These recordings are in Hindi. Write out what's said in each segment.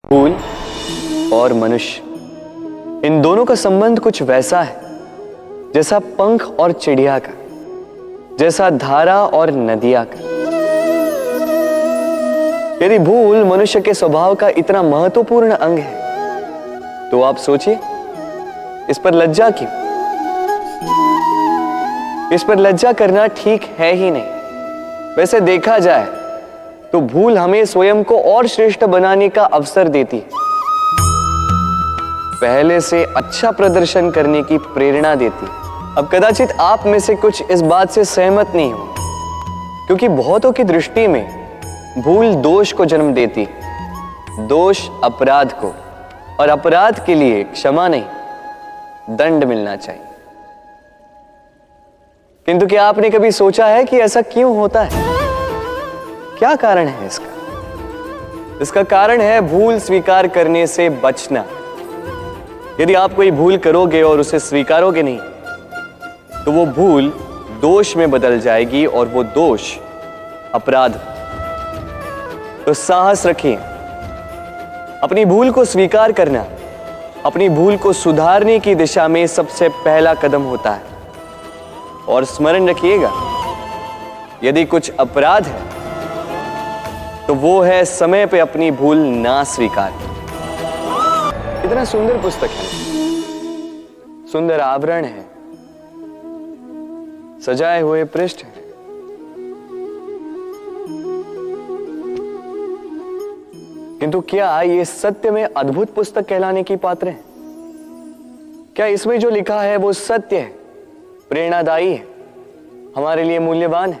फूल और मनुष्य, इन दोनों का संबंध कुछ वैसा है जैसा पंख और चिड़िया का, जैसा धारा और नदिया का। यदि भूल मनुष्य के स्वभाव का इतना महत्वपूर्ण अंग है तो आप सोचिए, इस पर लज्जा क्यों? इस पर लज्जा करना ठीक है ही नहीं। वैसे देखा जाए तो भूल हमें स्वयं को और श्रेष्ठ बनाने का अवसर देती है, पहले से अच्छा प्रदर्शन करने की प्रेरणा देती है। अब कदाचित आप में से कुछ इस बात से सहमत नहीं हो, क्योंकि बहुतों की दृष्टि में भूल दोष को जन्म देती है, दोष अपराध को, और अपराध के लिए क्षमा नहीं दंड मिलना चाहिए। किंतु क्या आपने कभी सोचा है कि ऐसा क्यों होता है? क्या कारण है इसका? इसका कारण है भूल स्वीकार करने से बचना। यदि आप कोई भूल करोगे और उसे स्वीकारोगे नहीं तो वो भूल दोष में बदल जाएगी और वो दोष अपराध। तो साहस रखिए, अपनी भूल को स्वीकार करना अपनी भूल को सुधारने की दिशा में सबसे पहला कदम होता है। और स्मरण रखिएगा, यदि कुछ अपराध है तो वो है समय पे अपनी भूल ना स्वीकार। इतना सुंदर पुस्तक है, सुंदर आवरण है, सजाए हुए पृष्ठ है, किंतु क्या ये सत्य में अद्भुत पुस्तक कहलाने की पात्र है? क्या इसमें जो लिखा है वो सत्य है, प्रेरणादायी है, हमारे लिए मूल्यवान है?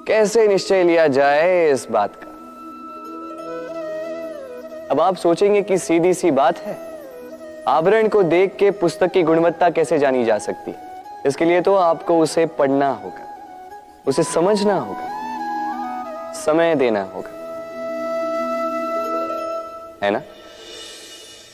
कैसे निश्चय लिया जाए इस बात का? अब आप सोचेंगे कि सीधी सी बात है, आवरण को देख के पुस्तक की गुणवत्ता कैसे जानी जा सकती है? इसके लिए तो आपको उसे पढ़ना होगा, उसे समझना होगा, समय देना होगा, है ना?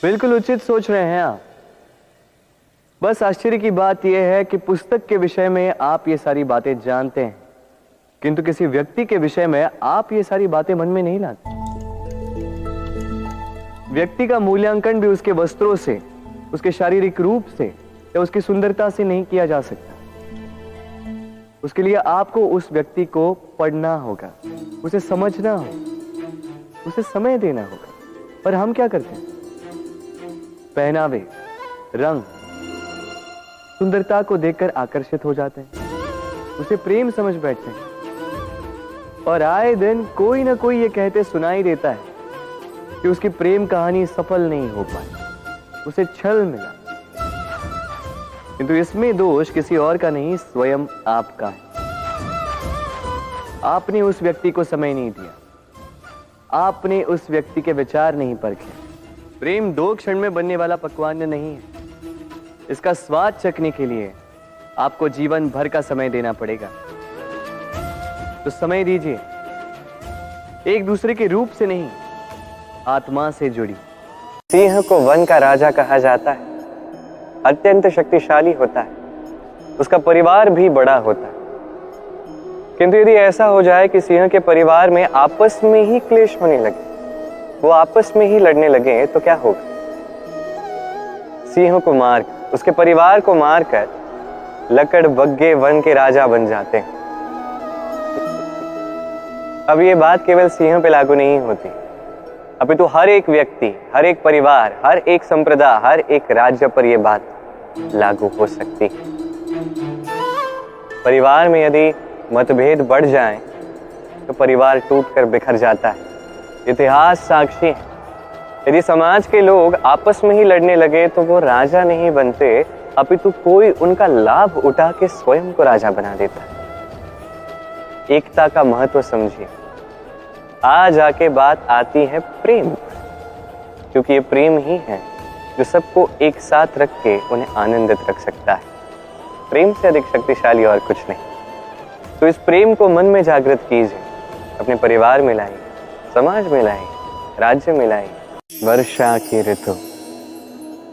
बिल्कुल उचित सोच रहे हैं आप। बस आश्चर्य की बात यह है कि पुस्तक के विषय में आप ये सारी बातें जानते हैं, किंतु किसी व्यक्ति के विषय में आप ये सारी बातें मन में नहीं लाते। व्यक्ति का मूल्यांकन भी उसके वस्त्रों से, उसके शारीरिक रूप से या उसकी सुंदरता से नहीं किया जा सकता। उसके लिए आपको उस व्यक्ति को पढ़ना होगा, उसे समझना होगा, उसे समय देना होगा। पर हम क्या करते हैं? पहनावे, रंग, सुंदरता को देखकर आकर्षित हो जाते हैं, उसे प्रेम समझ बैठते हैं, और आए दिन कोई ना कोई ये कहते सुनाई देता है कि उसकी प्रेम कहानी सफल नहीं हो पाई, उसे छल मिला। किंतु इसमें दोष किसी और का नहीं, स्वयं आपका है। आपने उस व्यक्ति को समय नहीं दिया, आपने उस व्यक्ति के विचार नहीं परखे। प्रेम 2 क्षण में बनने वाला पकवान नहीं है, इसका स्वाद चखने के लिए आपको जीवन भर का समय देना पड़ेगा। तो समय दीजिए, एक दूसरे के रूप से नहीं, आत्मा से जुड़ी। सिंह को वन का राजा कहा जाता है, अत्यंत शक्तिशाली होता है, उसका परिवार भी बड़ा होता है। किंतु यदि ऐसा हो जाए कि सिंह के परिवार में आपस में ही क्लेश होने लगे, वो आपस में ही लड़ने लगे, तो क्या होगा? सिंह को मार, उसके परिवार को मारकर लकड़ बग्गे वन के राजा बन जाते हैं। अब ये बात केवल सिंह पे लागू नहीं होती, अभी तो हर एक व्यक्ति, हर एक परिवार, हर एक संप्रदाय, हर एक राज्य पर यह बात लागू हो सकती है। परिवार में यदि मतभेद बढ़ जाए तो परिवार टूटकर बिखर जाता है। इतिहास साक्षी है, यदि समाज के लोग आपस में ही लड़ने लगे तो वो राजा नहीं बनते, अपितु कोई उनका लाभ उठा के स्वयं को राजा बना देता है। एकता का महत्व समझिए। आज आके बात आती है प्रेम, क्योंकि ये प्रेम ही है जो सबको एक साथ रख के उन्हें आनंदित रख सकता है। प्रेम से अधिक शक्तिशाली और कुछ नहीं। तो इस प्रेम को मन में जागृत कीजिए, अपने परिवार में लाइए, समाज में लाइए, राज्य में लाइए। वर्षा की ऋतु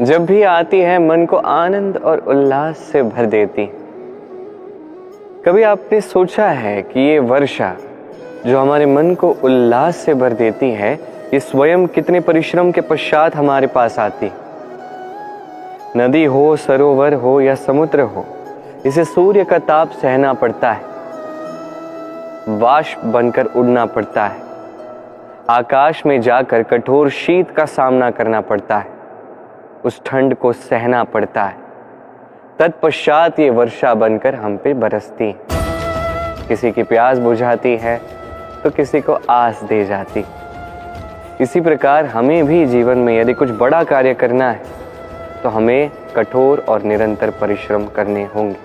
जब भी आती है मन को आनंद और उल्लास से भर देती। कभी आपने सोचा है कि ये वर्षा जो हमारे मन को उल्लास से भर देती है, ये स्वयं कितने परिश्रम के पश्चात हमारे पास आती। नदी हो, सरोवर हो या समुद्र हो, इसे सूर्य का ताप सहना पड़ता है, वाष्प बनकर उड़ना पड़ता है, आकाश में जाकर कठोर शीत का सामना करना पड़ता है, उस ठंड को सहना पड़ता है। तत्पश्चात ये वर्षा बनकर हम पे बरसती है। किसी की प्यास बुझाती है तो किसी को आस दे जाती। इसी प्रकार हमें भी जीवन में यदि कुछ बड़ा कार्य करना है तो हमें कठोर और निरंतर परिश्रम करने होंगे।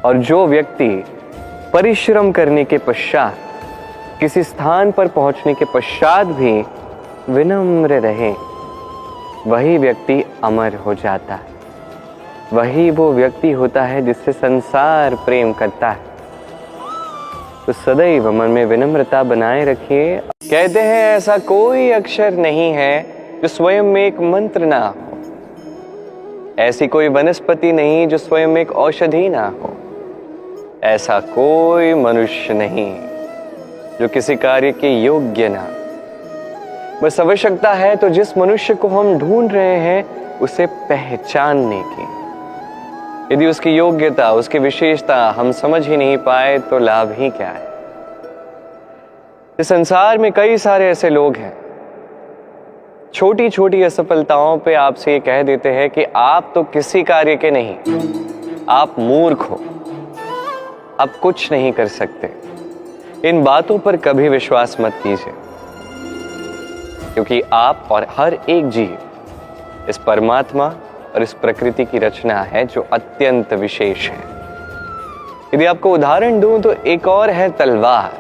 और जो व्यक्ति परिश्रम करने के पश्चात, किसी स्थान पर पहुंचने के पश्चात भी विनम्र रहे, वही व्यक्ति अमर हो जाता है। वही वो व्यक्ति होता है जिससे संसार प्रेम करता है। तो सदैव मन में विनम्रता बनाए रखिए। कहते हैं ऐसा कोई अक्षर नहीं है जो स्वयं में एक मंत्र ना हो, ऐसी कोई वनस्पति नहीं जो स्वयं में एक औषधि ना हो, ऐसा कोई मनुष्य नहीं जो किसी कार्य के योग्य ना। बस आवश्यकता है तो जिस मनुष्य को हम ढूंढ रहे हैं उसे पहचानने की। यदि उसकी योग्यता, उसकी विशेषता हम समझ ही नहीं पाए तो लाभ ही क्या है। इस संसार में कई सारे ऐसे लोग हैं, छोटी छोटी असफलताओं पे आपसे ये कह देते हैं कि आप तो किसी कार्य के नहीं, आप मूर्ख हो, आप कुछ नहीं कर सकते। इन बातों पर कभी विश्वास मत कीजिए, क्योंकि आप और हर एक जीव इस परमात्मा और इस प्रकृति की रचना है जो अत्यंत विशेष है। यदि आपको उदाहरण दूं तो एक और है तलवार,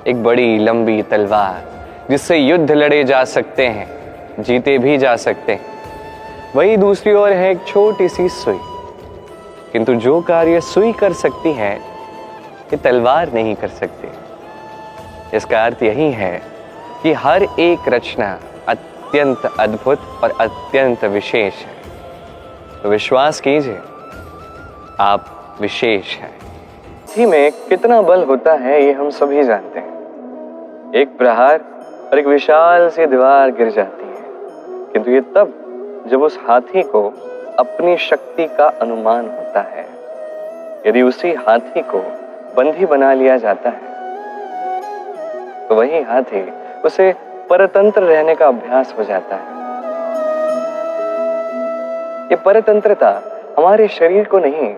एक बड़ी लंबी तलवार जिससे युद्ध लड़े जा सकते हैं, जीते भी जा सकते हैं। वही दूसरी ओर है एक छोटी सी सुई, किंतु जो कार्य सुई कर सकती है ये तलवार नहीं कर सकती। इसका अर्थ यही है कि हर एक रचना अत्यंत अद्भुत और अत्यंत विशेष है। तो विश्वास कीजिए, आप विशेष हैं। ही में कितना बल होता है ये हम सभी जानते हैं। एक प्रहार और एक विशाल सी दीवार गिर जाती है, किंतु ये तब जब उस हाथी को अपनी शक्ति का अनुमान होता है। यदि उसी हाथी को बंदी बना लिया जाता है तो वही हाथी उसे परतंत्र रहने का अभ्यास हो जाता है। ये परतंत्रता हमारे शरीर को नहीं,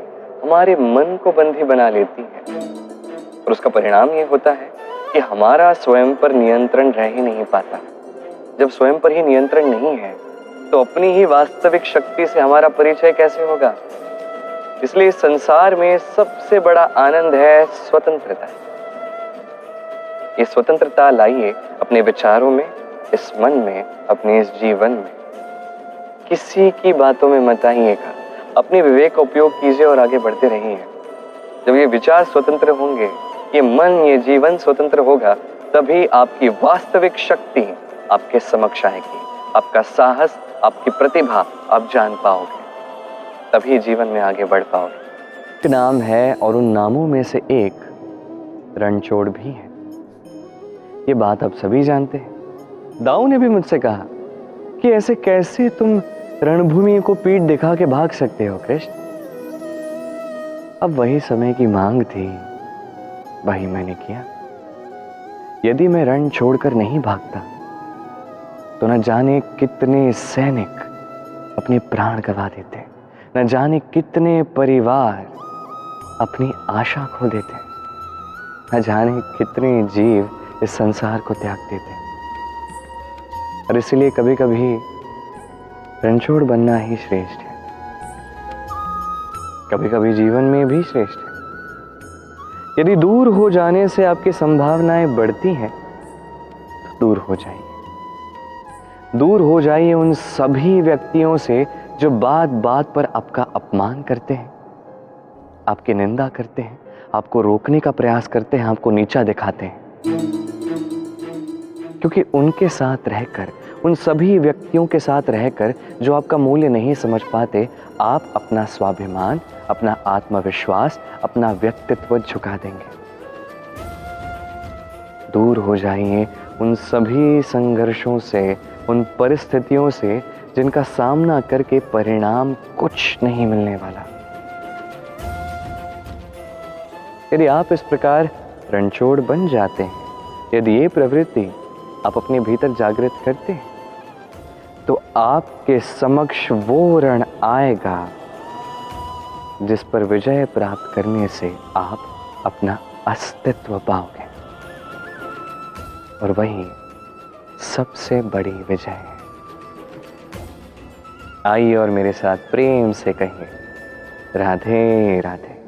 हमारे मन को बंदी बना लेती है, और उसका परिणाम ये होता है कि हमारा स्वयं पर नियंत्रण रह ही नहीं पाता। जब स्वयं पर ही नियंत्रण नहीं है तो अपनी ही वास्तविक शक्ति से हमारा परिचय कैसे होगा। इसलिए संसार में सबसे बड़ा आनंद है स्वतंत्रता। ये स्वतंत्रता लाइए अपने विचारों में, इस मन में, अपने इस जीवन में। किसी की बातों में मत आइएगा, अपने विवेक का उपयोग कीजिए और आगे बढ़ते रहिए। जब ये विचार स्वतंत्र होंगे, ये मन, ये जीवन स्वतंत्र होगा, तभी आपकी वास्तविक शक्ति आपके समक्ष आएगी। आपका साहस, आपकी प्रतिभा आप जान पाओगे, तभी जीवन में आगे बढ़ पाओगे। एक नाम है और उन नामों में से एक रणछोड़ भी है। ये बात आप सभी जानते हैं। दाऊ ने भी मुझसे कहा कि ऐसे कैसे तुम रणभूमि को पीठ दिखा के भाग सकते हो कृष्ण। अब वही समय की मांग थी, वही मैंने किया। यदि मैं रण छोड़कर नहीं भागता तो न जाने कितने सैनिक अपने प्राण गंवा देते, न जाने कितने परिवार अपनी आशा खो देते, न जाने कितने जीव इस संसार को त्याग देते। और इसलिए कभी कभी रणछोड़ बनना ही श्रेष्ठ है, कभी कभी जीवन में भी श्रेष्ठ है। यदि दूर हो जाने से आपकी संभावनाएं बढ़ती हैं तो दूर हो जाइए। दूर हो जाइए उन सभी व्यक्तियों से जो बात बात पर आपका अपमान करते हैं, आपकी निंदा करते हैं, आपको रोकने का प्रयास करते हैं, आपको नीचा दिखाते हैं। क्योंकि उनके साथ रहकर, उन सभी व्यक्तियों के साथ रहकर जो आपका मूल्य नहीं समझ पाते, आप अपना स्वाभिमान, अपना आत्मविश्वास, अपना व्यक्तित्व झुका देंगे। दूर हो जाइए उन सभी संघर्षों से, उन परिस्थितियों से जिनका सामना करके परिणाम कुछ नहीं मिलने वाला। यदि आप इस प्रकार रणछोड़ बन जाते हैं, यदि ये प्रवृत्ति आप अपने भीतर जागृत करते हैं, तो आपके समक्ष वो रण आएगा जिस पर विजय प्राप्त करने से आप अपना अस्तित्व पाओगे, और वही सबसे बड़ी विजय है। आइए और मेरे साथ प्रेम से कहिए, राधे राधे।